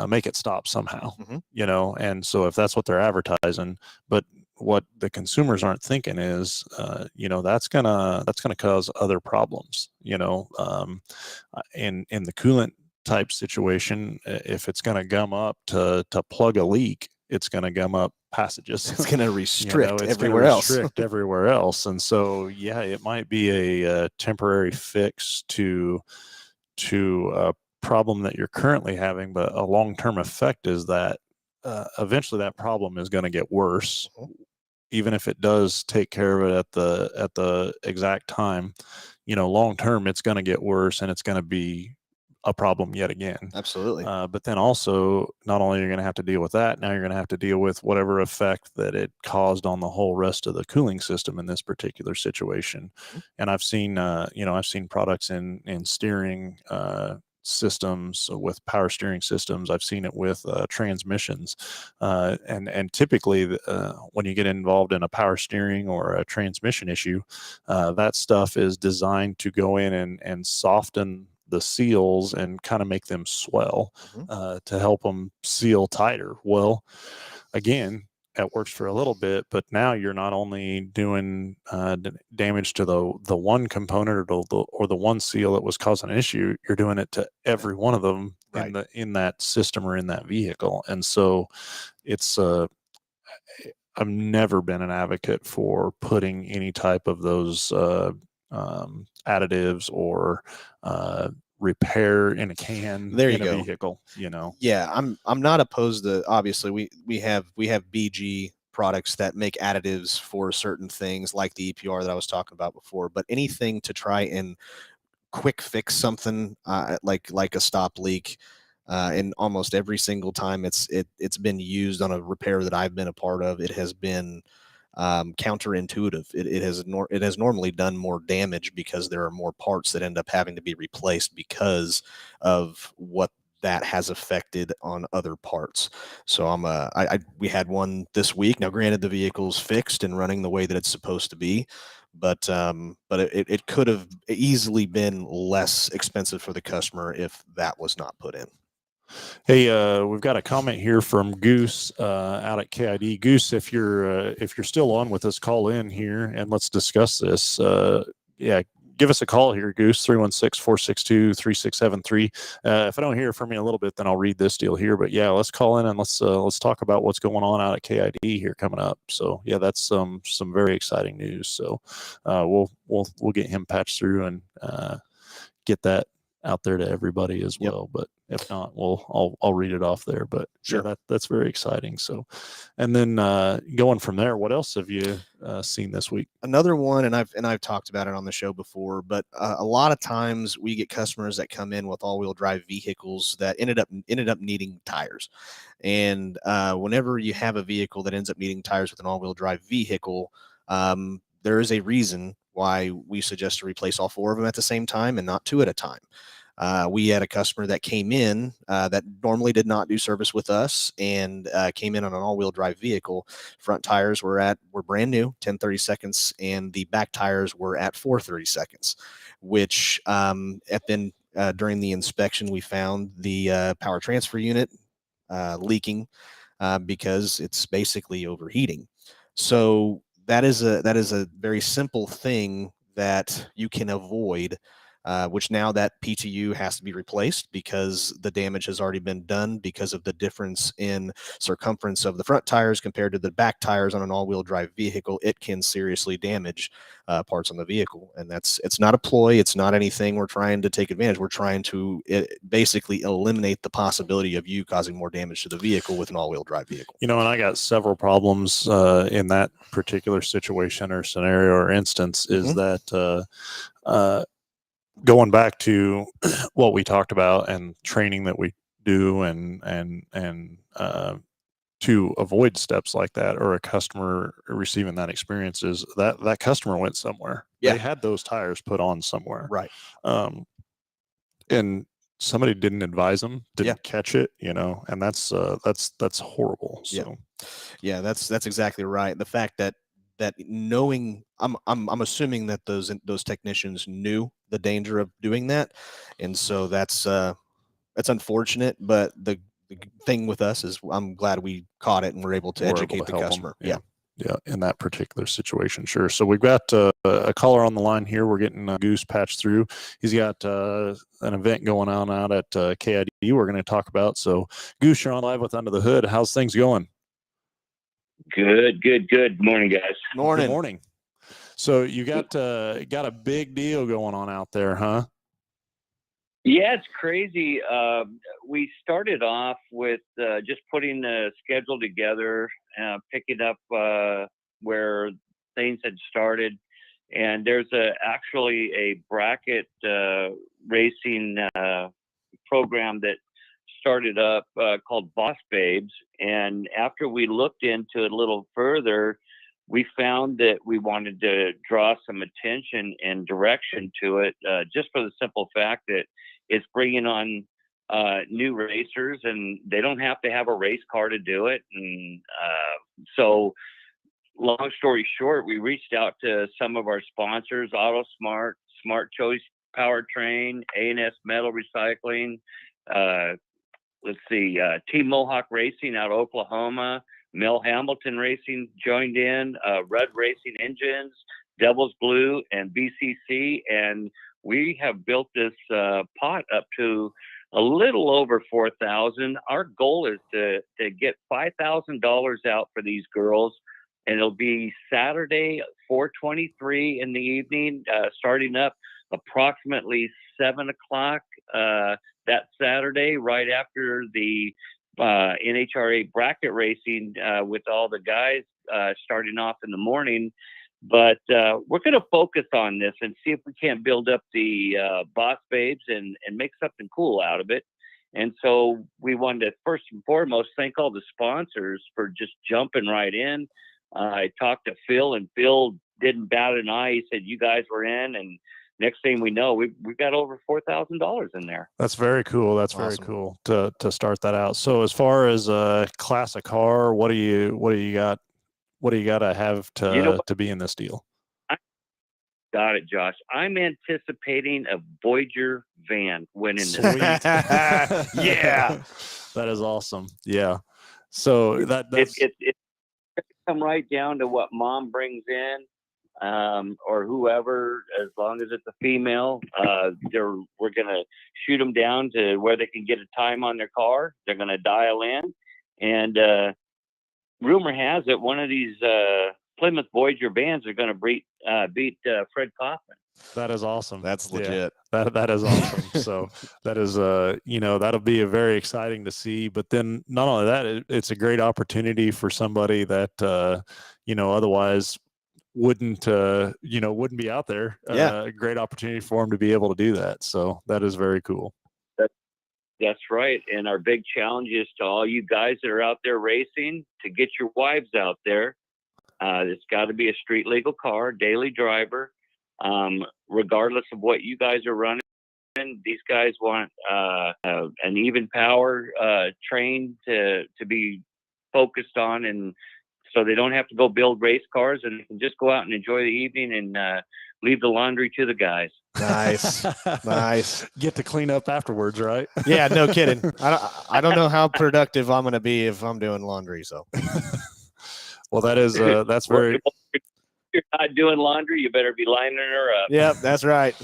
make it stop somehow, and so if that's what they're advertising, but what the consumers aren't thinking is, that's gonna cause other problems, in the coolant type situation. If it's gonna gum up to plug a leak, it's gonna gum up passages. It's gonna restrict it's everywhere gonna else. restrict everywhere else, and so it might be a temporary fix to a problem that you're currently having, but a long-term effect is that eventually that problem is going to get worse, even if it does take care of it at the exact time. Long term, it's going to get worse, and it's going to be a problem yet again. Absolutely. But then also, not only are you going to have to deal with that, now you're going to have to deal with whatever effect that it caused on the whole rest of the cooling system in this particular situation. And I've seen products in steering systems, with power steering systems. I've seen it with transmissions, and typically when you get involved in a power steering or a transmission issue, that stuff is designed to go in and soften the seals and kind of make them swell to help them seal tighter. Well, again, that works for a little bit, but now you're not only doing damage to the one component or the one seal that was causing an issue, you're doing it to every one of them in that system or in that vehicle. And so it's I've never been an advocate for putting any type of those additives or repair in a can in a vehicle. Yeah, I'm not opposed to, obviously we have BG products that make additives for certain things like the EPR that I was talking about before, but anything to try and quick fix something like a stop leak, and almost every single time it's been used on a repair that I've been a part of, it has been counterintuitive. It has normally done more damage because there are more parts that end up having to be replaced because of what that has affected on other parts. So we had one this week. Now, granted, the vehicle's fixed and running the way that it's supposed to be, but it could have easily been less expensive for the customer if that was not put in. Hey, we've got a comment here from Goose out at KID. Goose, if you're still on with us, call in here and let's discuss this. Give us a call here, Goose, 316-462-3673. If I don't hear from you a little bit, then I'll read this deal here. But yeah, let's call in and let's talk about what's going on out at KID here coming up. So yeah, that's some very exciting news. So we'll get him patched through and get that out there to everybody as well. But if not, I'll read it off there. But sure, that's very exciting. So, and then going from there, what else have you seen this week? Another one, and I've talked about it on the show before, but a lot of times we get customers that come in with all-wheel drive vehicles that ended up needing tires. And whenever you have a vehicle that ends up needing tires with an all-wheel drive vehicle, there is a reason why we suggest to replace all four of them at the same time and not two at a time. We had a customer that came in that normally did not do service with us and came in on an all-wheel drive vehicle. Front tires were brand new, 10-30 seconds, and the back tires were at 4-30 seconds, which during the inspection, we found the power transfer unit leaking because it's basically overheating. So that is a very simple thing that you can avoid, which now that PTU has to be replaced because the damage has already been done because of the difference in circumference of the front tires compared to the back tires on an all-wheel drive vehicle. It can seriously damage parts on the vehicle, and it's not a ploy. It's not anything we're trying to take advantage. We're trying to basically eliminate the possibility of you causing more damage to the vehicle with an all-wheel drive vehicle. And I got several problems in that particular situation or scenario or instance. Is that going back to what we talked about and training that we do and to avoid steps like that, or a customer receiving that experience, is that customer went somewhere. Yeah. They had those tires put on somewhere. Right. And somebody didn't advise them, didn't catch it, and that's horrible. So yeah, that's exactly right. The fact that knowing, I'm assuming that those technicians knew the danger of doing that, and so that's unfortunate. But the thing with us is, I'm glad we caught it and we're able to educate the customer. Yeah, in that particular situation, sure. So we've got a caller on the line here. We're getting Goose patched through. He's got an event going on out at KID we're going to talk about. So Goose, you're on live with Under the Hood. How's things going? Good. Morning, guys. Morning. Good morning. So you got a big deal going on out there, huh? Yeah, it's crazy. We started off with just putting the schedule together, picking up where things had started. And there's actually a bracket racing program that started up called Boss Babes. And after we looked into it a little further, we found that we wanted to draw some attention and direction to it, just for the simple fact that it's bringing on new racers, and they don't have to have a race car to do it. And so long story short, we reached out to some of our sponsors: AutoSmart, Smart Choice Powertrain, A&S Metal Recycling, Team Mohawk Racing out of Oklahoma, Mel Hambelton Racing joined in, Rudd Racing Engines, Devil's Blue, and BCC. And we have built this pot up to a little over 4,000. Our goal is to get $5,000 out for these girls. And it'll be Saturday, 4:23 in the evening, starting up approximately 7 o'clock that Saturday, right after the NHRA bracket racing with all the guys starting off in the morning. But we're going to focus on this and see if we can't build up the Boss Babes and make something cool out of it. And so we wanted to first and foremost thank all the sponsors for just jumping right in. I talked to Phil, and Phil didn't bat an eye. He said, you guys were in, and next thing we know, we've got over $4,000 in there. That's very cool. That's awesome. Very cool to start that out. So as far as a classic car, what do you got? What do you got to have to be in this deal? Got it, Josh. I'm anticipating a Voyager van winning this. Yeah, that is awesome. Yeah. So that's it come right down to what mom brings in, or whoever, as long as it's a female. We're gonna shoot them down to where they can get a time on their car. They're gonna dial in, and rumor has it one of these Plymouth Voyager vans are gonna beat Fred Kaufman. That is awesome. That's legit. Yeah, that is awesome. So that is that'll be a very exciting to see. But then not only that, it's a great opportunity for somebody that otherwise wouldn't be out there. A great opportunity for them to be able to do that. So that is very cool. That's right. And our big challenge is to all you guys that are out there racing to get your wives out there. It's got to be a street legal car, daily driver. Regardless of what you guys are running, these guys want an even power train to be focused on, and so they don't have to go build race cars, and they can just go out and enjoy the evening and leave the laundry to the guys. Nice. Nice. Get to clean up afterwards, right? Yeah, no kidding. I don't know how productive I'm going to be if I'm doing laundry. So Well, that is that's very. If you're not doing laundry, you better be lining her up. Yep, that's right.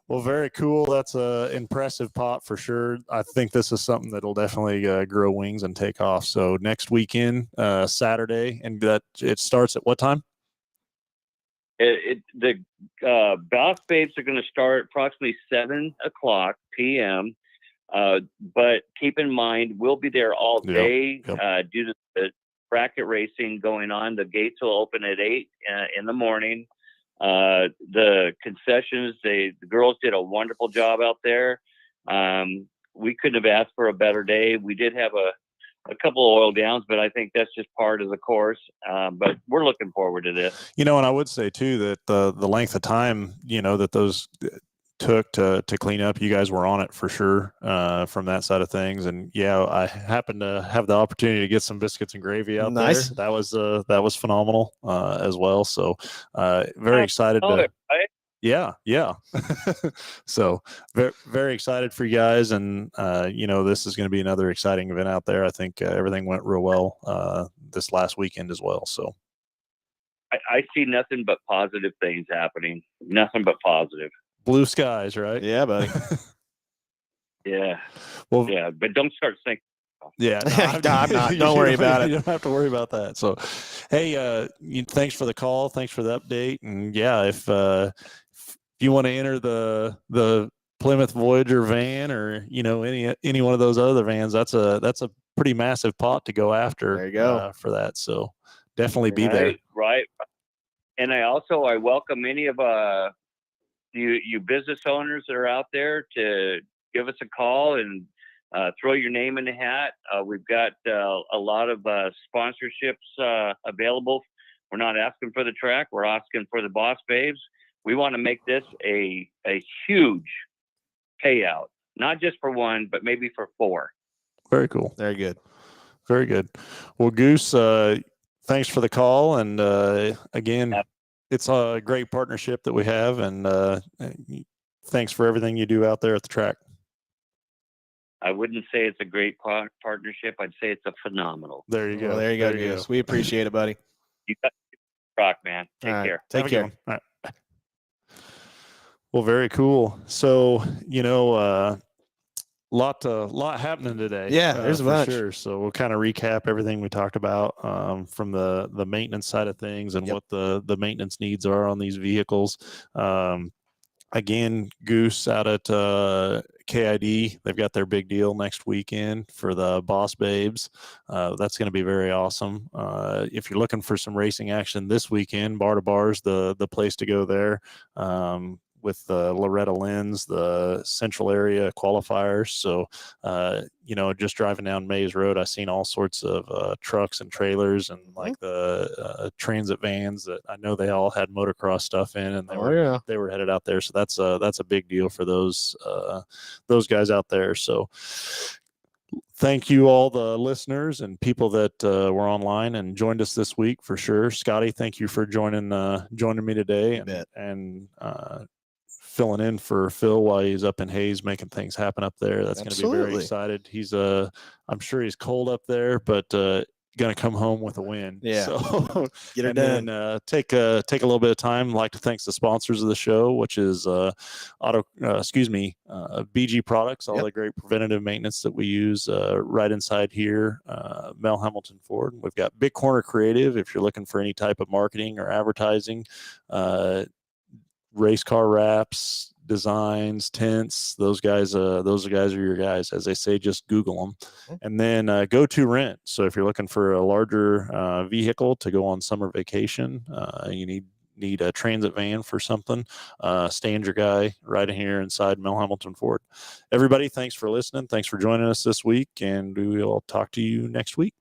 Well, very cool. That's a impressive pot for sure. I think this is something that'll definitely grow wings and take off. So next weekend, Saturday, and that it starts at what time? The Boss Babes are going to start approximately 7:00 p.m. But keep in mind, we'll be there all day due to the bracket racing going on. The gates will open at 8 in the morning. The concessions, the girls did a wonderful job out there. We couldn't have asked for a better day. We did have a couple of oil downs, but I think that's just part of the course. But we're looking forward to this. And I would say too that the length of time, that those took to clean up, you guys were on it for sure from that side of things. And I happened to have the opportunity to get some biscuits and gravy out there. That was phenomenal as well. So very excited to. Yeah. So very, very excited for you guys. And, this is going to be another exciting event out there. I think everything went real well this last weekend as well. So I see nothing but positive things happening. Nothing but positive. Blue skies, right? Yeah, buddy. Yeah. Well, yeah, but don't start thinking. Yeah, no, I'm not. Don't worry about it. You don't have to worry about that. So, hey, thanks for the call. Thanks for the update. And if you want to enter the Plymouth Voyager van or any one of those other vans, that's a pretty massive pot to go after. There you go. For that. So definitely be there. Right. And I welcome any of you business owners that are out there to give us a call and throw your name in the hat. We've got a lot of sponsorships available. We're not asking for the track. We're asking for the Boss Babes. We want to make this a huge payout, not just for one, but maybe for 4. Very cool. Very good. Very good. Well, Goose, thanks for the call. And again, it's a great partnership that we have. And thanks for everything you do out there at the track. I wouldn't say it's a great partnership. I'd say it's a phenomenal. There you go. Well, there you go, Goose. We appreciate it, buddy. You got rock, man. Take care. Take care. All right. Well, very cool. So, lot happening today. Yeah, there's a bunch. Sure. So we'll kind of recap everything we talked about from the maintenance side of things and what the maintenance needs are on these vehicles. Again, Goose out at KID, they've got their big deal next weekend for the Boss Babes. That's going to be very awesome. If you're looking for some racing action this weekend, Bar to Bar's the place to go there. With the Loretta Lynn's, the central area qualifiers. So, just driving down Mays Road, I've seen all sorts of trucks and trailers and like the transit vans that I know they all had motocross stuff in, and they were headed out there. So that's a big deal for those guys out there. So thank you all the listeners and people that were online and joined us this week for sure. Scotty, thank you for joining me today and filling in for Phil while he's up in Hayes making things happen up there. That's going to be very excited. He's I'm sure he's cold up there, but going to come home with a win. Yeah. So get her done. Then, take a little bit of time. I'd like to thank the sponsors of the show, which is BG Products, all the great preventative maintenance that we use right inside here. Mel Hambelton Ford. We've got Big Corner Creative. If you're looking for any type of marketing or advertising, race car wraps, designs, tents, those guys are your guys. As they say, just Google them. And then Go To Rent. So if you're looking for a larger vehicle to go on summer vacation, you need a transit van for something, stand your guy right in here inside Mel Hambelton Ford. Everybody, thanks for listening. Thanks for joining us this week, and we will talk to you next week.